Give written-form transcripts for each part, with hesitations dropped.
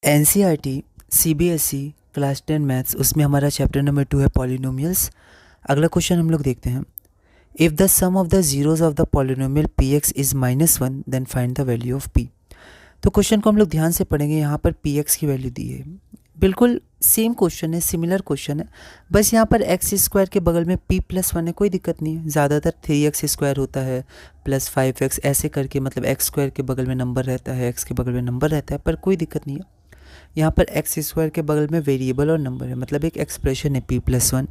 NCERT CBSE class 10 maths उसमें हमारा chapter number 2 है पॉलिनोमियल्स। अगला क्वेश्चन हम लोग देखते हैं। If the sum of the zeros of the polynomial P X is -1 then find the value of P. तो क्वेश्चन को हम लोग ध्यान से पढ़ेंगे। यहाँ पर पी एक्स की वैल्यू दी है, बिल्कुल सेम क्वेश्चन है, सिमिलर क्वेश्चन है, बस यहाँ पर एक्स स्क्वायर के बगल में p + 1 है, कोई दिक्कत नहीं है। ज़्यादातर 3x² होता है प्लस 5x ऐसे करके, मतलब एक्स स्क्वायर के बगल में नंबर रहता है, एक्स के बगल में नंबर रहता है, पर कोई दिक्कत नहीं है। यहाँ पर एक्स स्क्वायर के बगल में वेरिएबल और नंबर है, मतलब एक एक्सप्रेशन है p+1,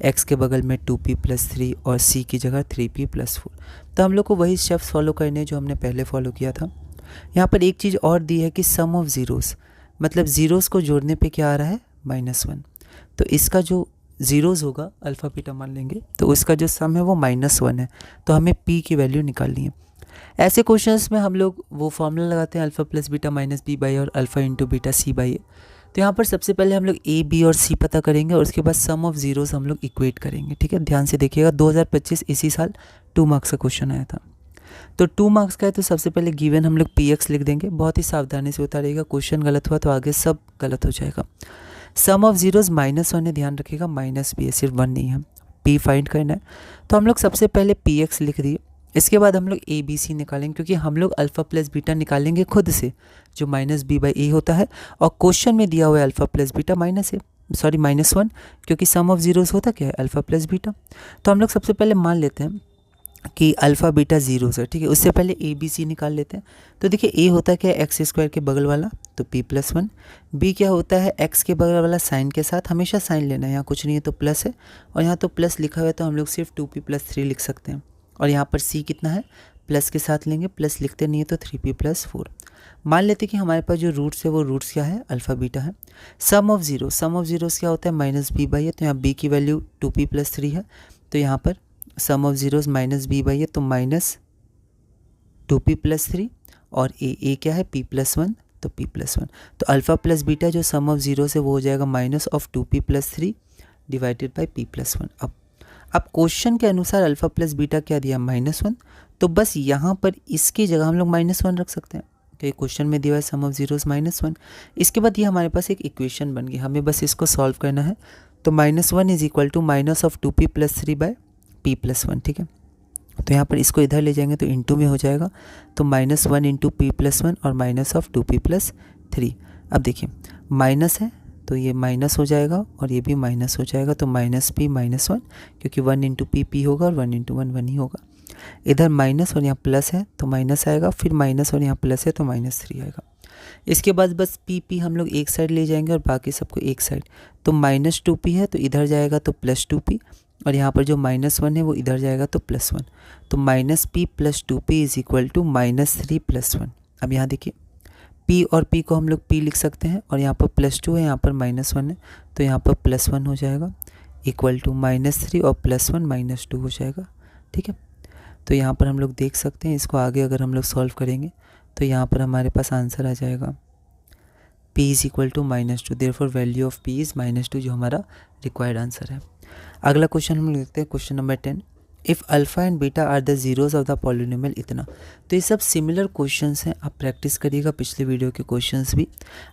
एक्स के बगल में 2p + 3 और c की जगह 3p + 4। तो हम लोग को वही स्टेप्स फॉलो करने हैं जो हमने पहले फॉलो किया था। यहाँ पर एक चीज़ और दी है कि सम ऑफ ज़ीरोज़, मतलब ज़ीरोज़ को जोड़ने पे क्या आ रहा है -1। तो इसका जो ज़ीरोज़ होगा अल्फ़ा बीटा मान लेंगे, तो उसका जो सम है वो -1 है। तो हमें p की वैल्यू निकालनी है। ऐसे क्वेश्चंस में हम लोग वो फॉर्मूला लगाते हैं अल्फ़ा + बीटा -b/a और अल्फ़ा × बीटा c/a। तो यहाँ पर सबसे पहले हम लोग a, b और c पता करेंगे और उसके बाद सम ऑफ ज़ीरोज़ हम लोग इक्वेट करेंगे। ठीक है, ध्यान से देखिएगा। 2025 इसी साल 2 मार्क्स का क्वेश्चन आया था। तो 2 मार्क्स का है, तो सबसे पहले गिवन हम लोग px लिख देंगे। बहुत ही सावधानी से उतारिएगा, क्वेश्चन गलत हुआ तो आगे सब गलत हो जाएगा। सम ऑफ ज़ीरोज़ -1 है, ध्यान रखिएगा, -b है, सिर्फ 1 नहीं है। p फाइंड करना है, तो हम लोग सबसे पहले px लिख दिए। इसके बाद हम लोग a b c निकालेंगे, क्योंकि हम लोग अल्फ़ा + बीटा निकालेंगे खुद से, जो -b/a होता है, और क्वेश्चन में दिया हुआ है अल्फ़ा + बीटा -1, क्योंकि सम ऑफ ज़ीरोज़ होता क्या है अल्फ़ा + बीटा। तो हम लोग सबसे पहले मान लेते हैं कि अल्फ़ा बीटा ज़ीरोज़ है। ठीक है, उससे पहले ए बी सी निकाल लेते हैं। तो देखिए ए होता है क्या, एक्स स्क्वायर के बगल वाला, तो p+1। बी क्या होता है, एक्स के बगल वाला साइन के साथ, हमेशा साइन लेना है, यहाँ कुछ नहीं है तो प्लस है, और यहाँ तो प्लस लिखा हुआ है तो हम लोग सिर्फ 2p + 3 लिख सकते हैं। और यहाँ पर c कितना है, प्लस के साथ लेंगे, प्लस लिखते नहीं है तो 3p + 4। मान लेते कि हमारे पास जो रूट्स है वो रूट्स क्या है, अल्फ़ा बीटा है। सम ऑफ ज़ीरोज़ क्या होता है, -b/a। तो यहाँ b की वैल्यू 2p + 3 है, तो यहाँ पर सम ऑफ ज़ीरोज़ -b/a, तो -2p + 3, और a क्या है, p+1, तो p+1। तो अल्फ़ा + बीटा जो सम ऑफ ज़ीरो से वो हो जाएगा -2p + 3 / p+1। अब क्वेश्चन के अनुसार अल्फ़ा + बीटा क्या दिया, -1, तो बस यहाँ पर इसकी जगह हम लोग -1 रख सकते हैं, क्योंकि क्वेश्चन में दिया है सम ऑफ ज़ीरोज़ -1। इसके बाद ये हमारे पास एक इक्वेशन बन गई, हमें बस इसको सॉल्व करना है। तो -1 = -2p + 3 / p+1। ठीक है, तो यहाँ पर इसको इधर ले जाएंगे तो इंटू में हो जाएगा, तो -1 × p+1 और -2p + 3। अब देखिए माइनस है तो ये माइनस हो जाएगा और ये भी माइनस हो जाएगा, तो -p -1, क्योंकि 1 × p होगा और 1 × 1 1 ही होगा। इधर माइनस और यहाँ प्लस है तो माइनस आएगा, फिर माइनस और यहाँ प्लस है तो -3 आएगा। इसके बाद बस p हम लोग एक साइड ले जाएंगे और बाकी सबको एक साइड, तो -2p है तो इधर जाएगा तो +2p, और यहाँ पर जो -1 है वो इधर जाएगा तो +1, तो -p + 2p = -3 + 1। अब यहाँ देखिए p और p को हम लोग p लिख सकते हैं, और यहाँ पर +2 है, यहाँ पर -1 है, तो यहाँ पर +1 हो जाएगा इक्वल टू -3 और +1 -2 हो जाएगा। ठीक है, तो यहाँ पर हम लोग देख सकते हैं, इसको आगे अगर हम लोग सॉल्व करेंगे तो यहाँ पर हमारे पास आंसर आ जाएगा p = -2, therefore value of p is -2, जो हमारा रिक्वायर्ड आंसर है। अगला क्वेश्चन हम देखते हैं, question number 10। If alpha and beta are the zeros of the polynomial इतना। तो ये सब सिमिलर क्वेश्चंस हैं, आप प्रैक्टिस करिएगा पिछले वीडियो के क्वेश्चंस भी।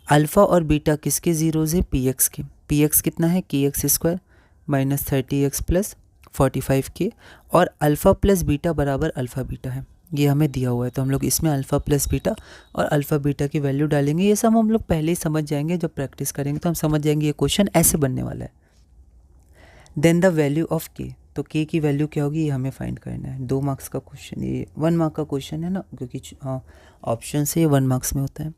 अल्फ़ा और बीटा किसके ज़ीरोज़ है, px के। px कितना है, kx² -30x + 45k, और अल्फ़ा + बीटा बराबर अल्फ़ा बीटा है, ये हमें दिया हुआ है। तो हम लोग इसमें अल्फ़ा + बीटा और अल्फ़ा बीटा की वैल्यू डालेंगे। ये सब हम लोग पहले ही समझ जाएंगे, जब प्रैक्टिस करेंगे तो हम समझ जाएंगे ये क्वेश्चन ऐसे बनने वाला है। Then the value of k, तो k की वैल्यू क्या होगी ये हमें फाइंड करना है। 2 मार्क्स का क्वेश्चन, ये 1 मार्क का क्वेश्चन है ना, क्योंकि ऑप्शन से ये 1 मार्क्स में होता है।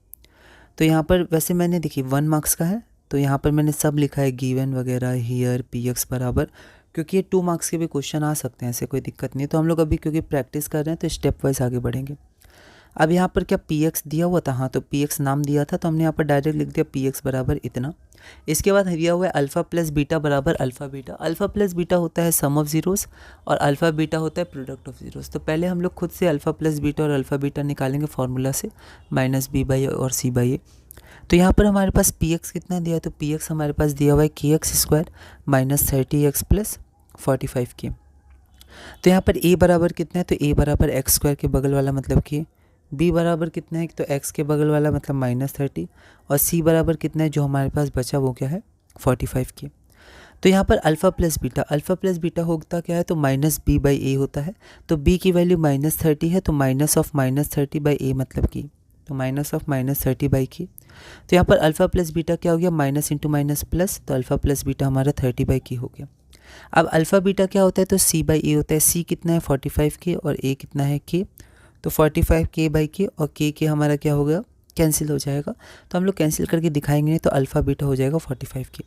तो यहाँ पर वैसे मैंने देखिए 1 मार्क्स का है, तो यहाँ पर मैंने सब लिखा है, गिवन वगैरह, हियर px बराबर, क्योंकि ये 2 मार्क्स के भी क्वेश्चन आ सकते हैं, ऐसे कोई दिक्कत नहीं है। तो हम लोग अभी क्योंकि प्रैक्टिस कर रहे हैं तो स्टेप वाइज आगे बढ़ेंगे। अब यहाँ पर क्या px दिया हुआ था, हाँ, तो px नाम दिया था, तो हमने यहाँ पर डायरेक्ट लिख दिया px बराबर इतना। इसके बाद दिया हुआ है अल्फ़ा + बीटा बराबर अल्फ़ा बीटा। अल्फ़ा + बीटा होता है सम ऑफ ज़ीरोज़ और अल्फ़ा बीटा होता है प्रोडक्ट ऑफ ज़ीरोज़। तो पहले हम लोग खुद से अल्फ़ा + बीटा और अल्फ़ा बीटा निकालेंगे फार्मूला से, -b/a और c/a। तो यहाँ पर हमारे पास px कितना दिया है, तो px हमारे पास दिया हुआ है kx² -30x + 45k। तो यहाँ पर a बराबर कितना है, तो a बराबर x² के बगल वाला, मतलब कि b बराबर कितना है, तो x के बगल वाला मतलब -30, और c बराबर कितना है जो हमारे पास बचा वो क्या है 45 के। तो यहाँ पर अल्फ़ा प्लस बीटा होता क्या है, तो -b/a होता है। तो b की वैल्यू -30 है, तो -30/a मतलब की, तो -30/की। तो यहाँ पर अल्फ़ा प्लस बीटा क्या हो गया, माइनस इंटू माइनस प्लस, तो अल्फ़ा प्लस बीटा हमारा 30/की हो गया। अब अल्फ़ा बीटा क्या होता है, तो c/a होता है। c कितना है 45 के, और a कितना है k, तो 45 k/k, और k हमारा क्या होगा, कैंसिल हो जाएगा। तो हम लोग कैंसिल करके दिखाएंगे नहीं, तो अल्फ़ा बीटा हो जाएगा 45 के।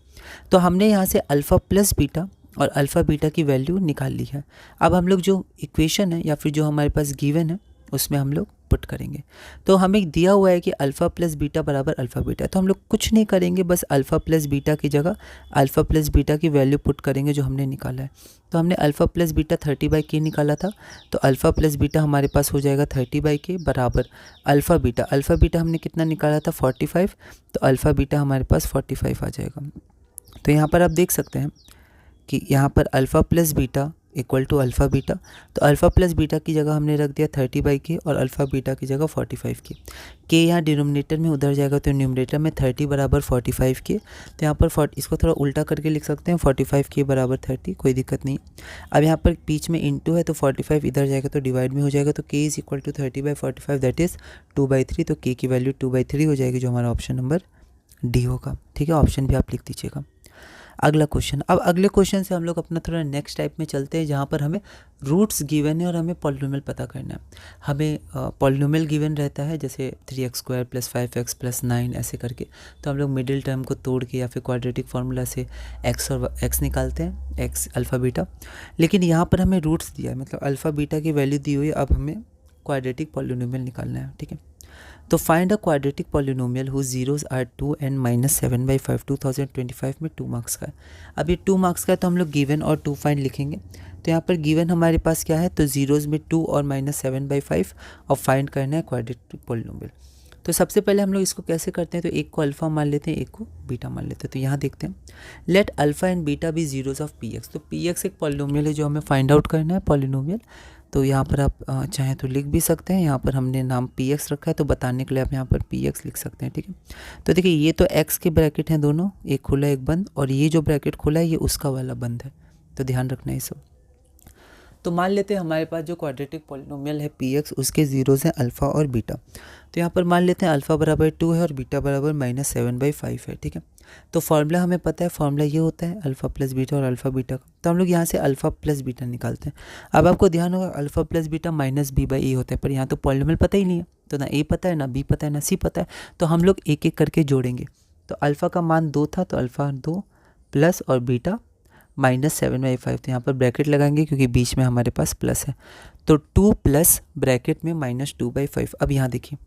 तो हमने यहाँ से अल्फ़ा प्लस बीटा और अल्फ़ा बीटा की वैल्यू निकाल ली है। अब हम लोग जो इक्वेशन है या फिर जो हमारे पास गिवन है उसमें हम लोग पुट करेंगे। तो हमें दिया हुआ है कि अल्फ़ा प्लस बीटा बराबर अल्फ़ा बीटा, तो हम लोग कुछ नहीं करेंगे, बस अल्फ़ा प्लस बीटा की जगह अल्फ़ा प्लस बीटा की वैल्यू पुट करेंगे जो हमने निकाला है। तो हमने अल्फ़ा प्लस बीटा 30/k निकाला था, तो अल्फ़ा प्लस बीटा हमारे पास हो जाएगा 30/k बराबर अल्फ़ा बीटा हमने कितना निकाला था 45, तो अल्फ़ा बीटा हमारे पास 45 आ जाएगा। तो यहाँ पर आप देख सकते हैं कि यहाँ पर alpha plus beta equal to alpha beta, तो अल्फ़ा प्लस बीटा की जगह हमने रख दिया 30/k और अल्फ़ा बीटा की जगह 45 के। के यहाँ डिनोमिनेटर में उधर जाएगा, तो न्यूमरेटर में 30 बराबर 45 के। तो यहाँ पर इसको थोड़ा उल्टा करके लिख सकते हैं, 45 के बराबर 30, कोई दिक्कत नहीं। अब यहाँ पर बीच में इंटू है, तो 45 इधर जाएगा तो डिवाइड में हो जाएगा, तो k is equal to 30/45 that is 2/3। तो k की वैल्यू 2/3 हो जाएगी, जो हमारा ऑप्शन नंबर डी होगा। ठीक है, ऑप्शन भी आप लिख दीजिएगा। अगला क्वेश्चन, अब अगले क्वेश्चन से हम लोग अपना थोड़ा नेक्स्ट टाइप में चलते हैं, जहाँ पर हमें रूट्स गिवन है और हमें पॉलिनोमियल पता करना है। हमें पॉलिनोमियल गिवन रहता है जैसे 3x² + 5x + 9 ऐसे करके, तो हम लोग मिडिल टर्म को तोड़ के या फिर क्वाड्रेटिक फार्मूला से x और x निकालते हैं, x अल्फ़ा बीटा। लेकिन यहाँ पर हमें रूट्स दिया है, मतलब अल्फ़ा बीटा की वैल्यू दी हुई है, अब हमें क्वाड्रेटिक पॉलिनोमियल निकालना है। ठीक है, तो find a quadratic polynomial whose zeros are 2 and -7/5 2025 में 2 मार्क्स का है। अब ये 2 मार्क्स का है, तो हम लोग गिवन और 2 फाइंड लिखेंगे। तो यहाँ पर गिवन हमारे पास क्या है, तो जीरोस में 2 और -7/5 और फाइंड करना है क्वाड्रेटिक पॉलिनोमियल। तो सबसे पहले हम लोग इसको कैसे करते हैं, तो एक को अल्फ़ा मान लेते हैं, एक को बीटा मान लेते हैं। तो यहाँ देखते हैं, let alpha and beta be zeros of px। तो px एक पॉलिनोमियल है जो हमें फाइंड आउट करना है पॉलिनोमियल। तो यहाँ पर आप चाहें तो लिख भी सकते हैं, यहाँ पर हमने नाम px रखा है, तो बताने के लिए आप यहाँ पर px लिख सकते हैं। ठीक है, तो देखिए ये तो x के ब्रैकेट हैं दोनों, एक खुला एक बंद, और ये जो ब्रैकेट खुला है ये उसका वाला बंद है, तो ध्यान रखना है सब। तो मान लेते हैं हमारे पास जो क्वाड्रेटिक पॉलिनोमियल है px, उसके जीरोस हैं अल्फ़ा और बीटा। तो यहाँ पर मान लेते हैं अल्फ़ा बराबर 2 है और बीटा बराबर -7/5 है। ठीक है, तो फॉर्मूला हमें पता है, फॉर्मूला ये होता है अल्फ़ा प्लस बीटा और अल्फ़ा बीटा का। तो हम लोग यहाँ से अल्फ़ा प्लस बीटा निकालते हैं। अब आपको ध्यान होगा अल्फ़ा प्लस बीटा -b/a होता है, पर यहाँ तो पॉलिनोमियल पता ही नहीं है, तो ना a पता है, ना b पता है, ना c पता है, तो हम लोग एक एक करके जोड़ेंगे। तो अल्फ़ा का मान 2 था, तो अल्फ़ा 2 प्लस और बीटा -7/5, तो यहाँ पर ब्रैकेट लगाएंगे क्योंकि बीच में हमारे पास प्लस है, तो 2 प्लस ब्रैकेट में -2/5। अब यहाँ देखिए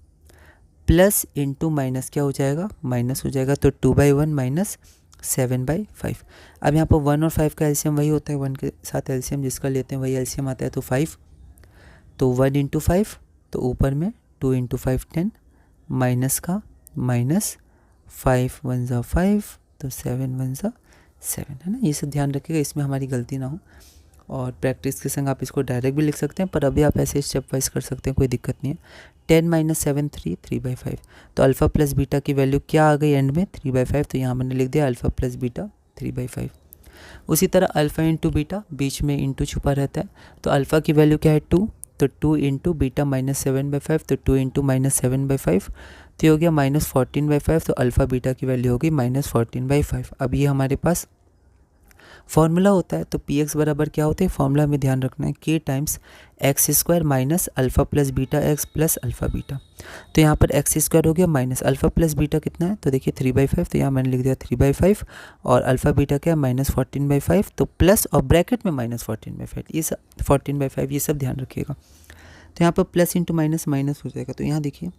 प्लस इंटू माइनस क्या हो जाएगा, माइनस हो जाएगा, तो 2/1 -7/5। अब यहाँ पर 1 और 5 का एलसीएम वही होता है, 1 के साथ एलसीएम जिसका लेते हैं वही एलसीएम आता है, तो 5, तो 1 × 5, तो ऊपर में 2 × 5 10, माइनस का माइनस, 5 1 ज़ा 5, तो 7 1 ज़ा 7, है ना। ये सब ध्यान रखिएगा, इसमें हमारी गलती ना हो, और प्रैक्टिस के संग आप इसको डायरेक्ट भी लिख सकते हैं, पर अभी आप ऐसे स्टेप वाइज कर सकते हैं, कोई दिक्कत नहीं है। 10 - 7 3, 3/5। तो अल्फ़ा प्लस बीटा की वैल्यू क्या आ गई एंड में 3/5, तो यहाँ मैंने लिख दिया अल्फ़ा प्लस बीटा 3/5। उसी तरह अल्फ़ा इंटू बीटा, बीच में इंटू छुपा रहता है, तो अल्फ़ा की वैल्यू क्या है 2, तो 2 इंटू बीटा -7/5, तो 2 इंटू -7/5, तो हो गया -14/5। तो अल्फ़ा बीटा की वैल्यू होगी -14/5। अब ये हमारे पास फॉर्मूला होता है, तो px बराबर क्या होता है, फॉर्मूला में ध्यान रखना है k times x² minus alpha plus beta x plus alpha beta. तो यहाँ पर x² हो गया माइनस अल्फ़ा प्लस बीटा कितना है, तो देखिए 3/5, तो यहाँ मैंने लिख दिया 3/5, और अल्फ़ा बीटा क्या है -14/5, तो प्लस और ब्रैकेट में -14/5, ये सब 14/5, ये सब ध्यान रखिएगा। तो यहाँ पर प्लस इंटू माइनस माइनस हो जाएगा, तो यहाँ देखिए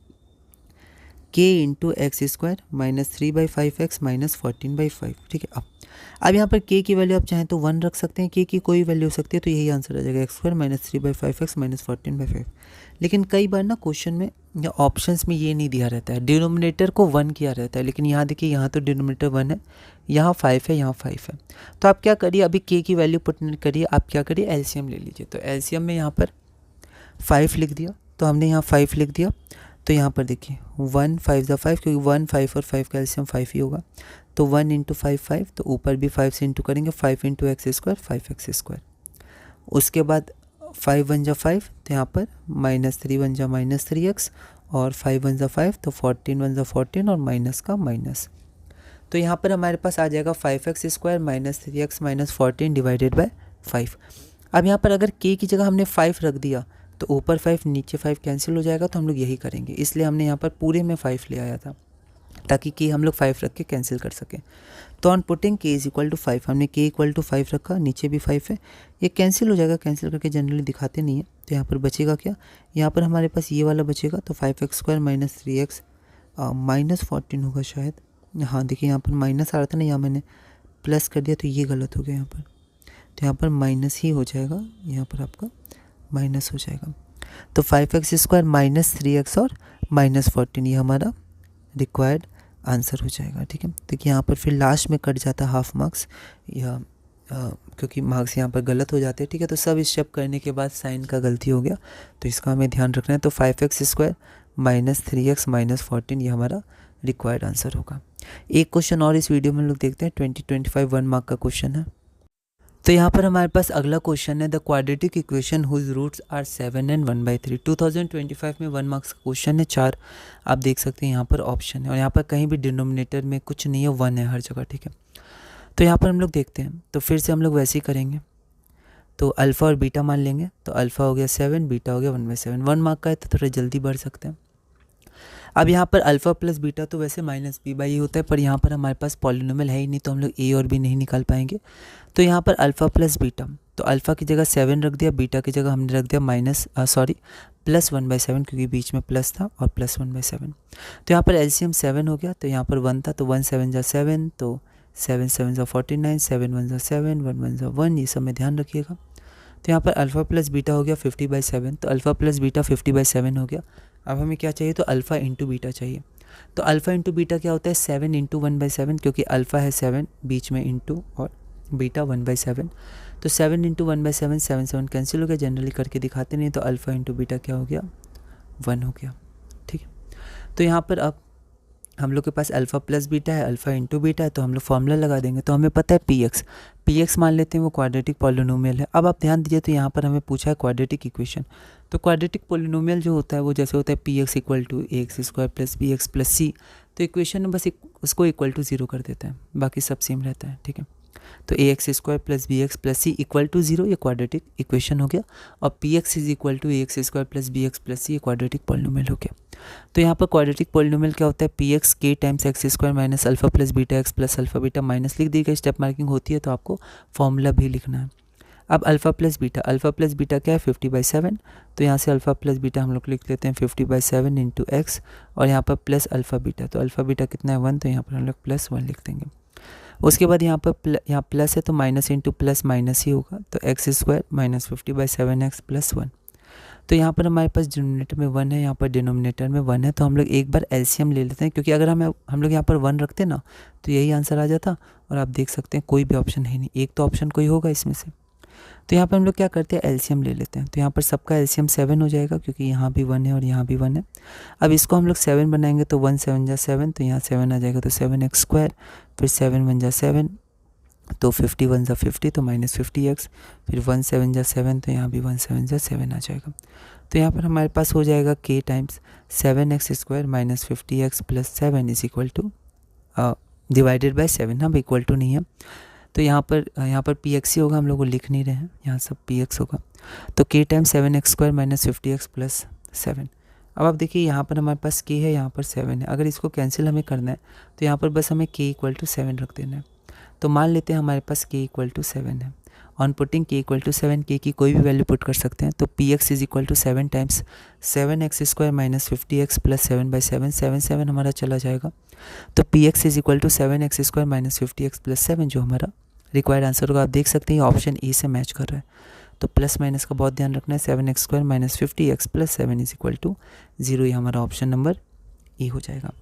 k into x² minus 3/5x minus 14/5। ठीक है, अब यहाँ पर k की वैल्यू आप चाहें तो 1 रख सकते हैं, k की कोई वैल्यू हो सकती है, तो यही आंसर आ जाएगा x² माइनस 3/5x माइनस 14/5। लेकिन कई बार ना क्वेश्चन में या ऑप्शंस में ये नहीं दिया रहता है, डिनोमिनेटर को 1 किया रहता है, लेकिन यहाँ देखिए यहाँ तो डिनोमिनेटर 1 है, यहाँ 5 है, यहाँ 5 है। तो आप क्या करिए, अभी k की वैल्यू पुट करिए, आप क्या करिए एलसीएम ले लीजिए। तो एलसीएम में यहाँ पर 5 लिख दिया, तो हमने यहाँ 5 लिख दिया। तो यहाँ पर देखिए 1 5 ज़ा 5, क्योंकि 1 5 और 5 का एलसीएम 5 ही होगा। तो 1 इंटू 5 5, तो ऊपर भी 5 से इंटू करेंगे, 5 into x square 5 x square. उसके बाद 5 1 जा 5, तो यहाँ पर -3 1 जा -3x, और 5 1 जा 5, तो 14 1 जा 14, और माइनस का माइनस। तो यहाँ पर हमारे पास आ जाएगा 5x square -3x -14 divided by 5। अब यहाँ पर अगर k की जगह हमने 5 रख दिया तो ऊपर 5 नीचे 5 कैंसिल हो जाएगा, तो हम लोग यही करेंगे, इसलिए हमने यहाँ पर पूरे में 5 ले आया था ताकि k हम लोग 5 रख के कैंसिल कर सकें। तो on putting k is equal to 5, हमने k इक्वल टू 5 रखा, नीचे भी 5 है, ये कैंसिल हो जाएगा, कैंसिल करके जनरली दिखाते नहीं है। तो यहाँ पर बचेगा क्या, यहाँ पर हमारे पास ये वाला बचेगा, तो 5x स्क्वायर -3x -14 होगा शायद। हाँ देखिए यहाँ पर माइनस आ रहा था ना, यहाँ मैंने प्लस कर दिया, तो ये गलत हो गया यहाँ पर, तो यहाँ पर माइनस ही हो जाएगा, यहाँ पर आपका माइनस हो जाएगा। तो 5x स्क्वायर -3x और -14 ये हमारा रिक्वायर्ड आंसर हो जाएगा। ठीक है, देखिए यहाँ पर फिर लास्ट में कट जाता है हाफ मार्क्स, या क्योंकि मार्क्स यहाँ पर गलत हो जाते हैं। ठीक है, तो सब स्टेप करने के बाद साइन का गलती हो गया, तो इसका हमें ध्यान रखना है। तो 5x स्क्वायर -3x -14 ये हमारा रिक्वायर्ड आंसर होगा। एक क्वेश्चन और इस वीडियो में हम लोग देखते हैं, 2025 1 मार्क का क्वेश्चन है। तो यहाँ पर हमारे पास अगला क्वेश्चन है, the quadratic equation whose roots are 7 and 1/3। 2025 में 1 मार्क्स का क्वेश्चन है, 4 आप देख सकते हैं यहाँ पर ऑप्शन है, और यहाँ पर कहीं भी डिनोमिनेटर में कुछ नहीं है, 1 है हर जगह। ठीक है, तो यहाँ पर हम लोग देखते हैं, तो फिर से हम लोग वैसे ही करेंगे, तो अल्फ़ा और बीटा मान लेंगे। तो अल्फ़ा हो गया 7, बीटा हो गया 1/7। 1 मार्क का है तो थोड़ा जल्दी बढ़ सकते हैं। अब यहाँ पर अल्फ़ा प्लस बीटा तो वैसे -b/a होता है, पर यहाँ पर हमारे पास पॉलिनोमियल है ही नहीं, तो हम लोग a और b नहीं निकाल पाएंगे। तो यहाँ पर अल्फ़ा प्लस बीटा, तो अल्फ़ा की जगह 7 रख दिया, बीटा की जगह हमने रख दिया प्लस 1/7, क्योंकि बीच में प्लस था, और प्लस 1/7। तो यहाँ पर एलसीएम 7 हो गया, तो यहाँ पर 1 था, तो 1 7 जा 7, तो 7 7 जा 49, 7 1 जा 7, 1 1 जा 1, ये सब में ध्यान रखिएगा। तो यहाँ पर अल्फ़ा प्लस बीटा हो गया 50/7, तो अल्फ़ा प्लस बीटा 50/7 हो गया। अब हमें क्या चाहिए, तो अल्फ़ा इंटू बीटा चाहिए। तो अल्फ़ा इंटू बीटा क्या होता है, 7 इंटू 1/7, क्योंकि अल्फ़ा है 7 बीच में इंटू, और बीटा 1/7। तो 7 इंटू 1/7, 7 7 कैंसिल हो गया, जनरली करके दिखाते नहीं, तो अल्फ़ा इंटू बीटा क्या हो गया, 1 हो गया। ठीक है, तो यहाँ पर अब हम लोग के पास अल्फ़ा प्लस बीटा है, अल्फ़ा इंटू बीटा है, तो हम लोग फॉर्मूला लगा देंगे। तो हमें पता है पी एक्स मान लेते हैं, वो क्वाड्रेटिक पॉलिनोमियल है। अब आप ध्यान दीजिए, तो यहाँ पर हमें पूछा है क्वाड्रेटिक इक्वेशन। तो क्वाड्रेटिक पॉलिनोमियल जो होता है वो जैसे होता है px equal to ax square plus bx plus c, तो इक्वेशन में बस उसको इक्वल टू 0 कर देता है, बाकी सब सेम रहता है। ठीक है, तो ax square plus bx plus c equal to 0, ये क्वाड्रेटिक इक्वेशन हो गया, और px is equal to ax square plus bx plus c, ये क्वाड्रेटिक पॉलिनोमियल हो गया। तो यहाँ पर क्वाड्रेटिक पॉलिनोमियल क्या होता है, px k times x square minus alpha plus beta x plus alpha beta, minus लिख दी गई, स्टेप मार्किंग होती है, तो आपको फॉर्मूला भी लिखना है। अब अल्फ़ा प्लस बीटा क्या है, 50/7, तो यहाँ से अल्फ़ा प्लस बीटा हम लोग लिख लेते हैं 50/7 इंटू एक्स, और यहाँ पर प्लस अल्फ़ा बीटा, तो अल्फ़ा बीटा कितना है 1, तो यहाँ पर हम लोग +1 लिख देंगे। उसके बाद यहाँ पर यहाँ प्लस है, तो माइनस इंटू प्लस माइनस ही होगा, तो x square minus 50/7x plus 1। तो यहाँ पर हमारे पास डिनोमिनेटर में 1 है, यहाँ पर डिनोमिनेटर में 1 है, तो हम लोग एक बार एलसीएम ले लेते हैं, क्योंकि अगर हम लोग यहाँ पर 1 रखते ना, तो यही आंसर आ जाता, और आप देख सकते हैं कोई भी ऑप्शन है नहीं, एक तो ऑप्शन कोई होगा इसमें से। तो यहाँ पर हम लोग क्या करते हैं, एलसीएम ले लेते हैं। तो यहाँ पर सबका एलसीएम 7 हो जाएगा, क्योंकि यहाँ भी 1 है और यहाँ भी 1 है। अब इसको हम लोग 7 बनाएंगे, तो 1 7 जा 7, तो यहाँ 7 आ जाएगा, तो 7x स्क्वायर, फिर 7 1 जा 7, तो 51 जा 50, तो -50x, फिर 1 7 जा 7, तो यहाँ भी 1 7 जा 7 आ जाएगा। तो यहाँ पर हमारे पास हो जाएगा k times 7x square minus 50x plus 7 is equal two divided by 7, हम इक्वल टू नहीं है, तो यहाँ पर px ही होगा, हम लोग को लिख नहीं रहे हैं, यहाँ सब px होगा। तो k times 7x square minus 50x plus 7। अब आप देखिए यहाँ पर हमारे पास k है, यहाँ पर 7 है, अगर इसको कैंसिल हमें करना है, तो यहाँ पर बस हमें k इक्वल टू 7 रख देना है। तो मान लेते हैं हमारे पास k इक्वल टू 7 है। On putting k equal to 7, k की कोई भी वैल्यू पुट कर सकते हैं, तो px is equal to 7 times 7x square minus 50x plus 7/7, 7 7 हमारा चला जाएगा। तो px is equal to 7x square minus 50x plus 7 जो हमारा रिक्वायर्ड आंसर होगा। आप देख सकते हैं ऑप्शन ए से मैच कर रहा है, तो प्लस माइनस का बहुत ध्यान रखना है। 7x square minus 50x plus 7 is equal to 0, ये हमारा ऑप्शन नंबर ए हो जाएगा।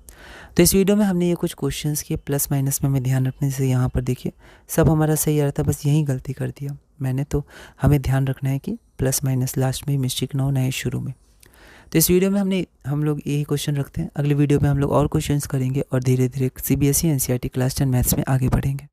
तो इस वीडियो में हमने ये कुछ क्वेश्चंस किए, प्लस माइनस में हमें ध्यान रखने से यहाँ पर देखिए सब हमारा सही आ रहा था, बस यही गलती कर दिया मैंने, तो हमें ध्यान रखना है कि प्लस माइनस लास्ट में मिस्टेक ना हो, ना ही शुरू में। तो इस वीडियो में हम लोग यही क्वेश्चन रखते हैं। अगले वीडियो में हम लोग और क्वेश्चंस करेंगे और धीरे धीरे CBSE NCERT क्लास 10 मैथ्स में आगे बढ़ेंगे।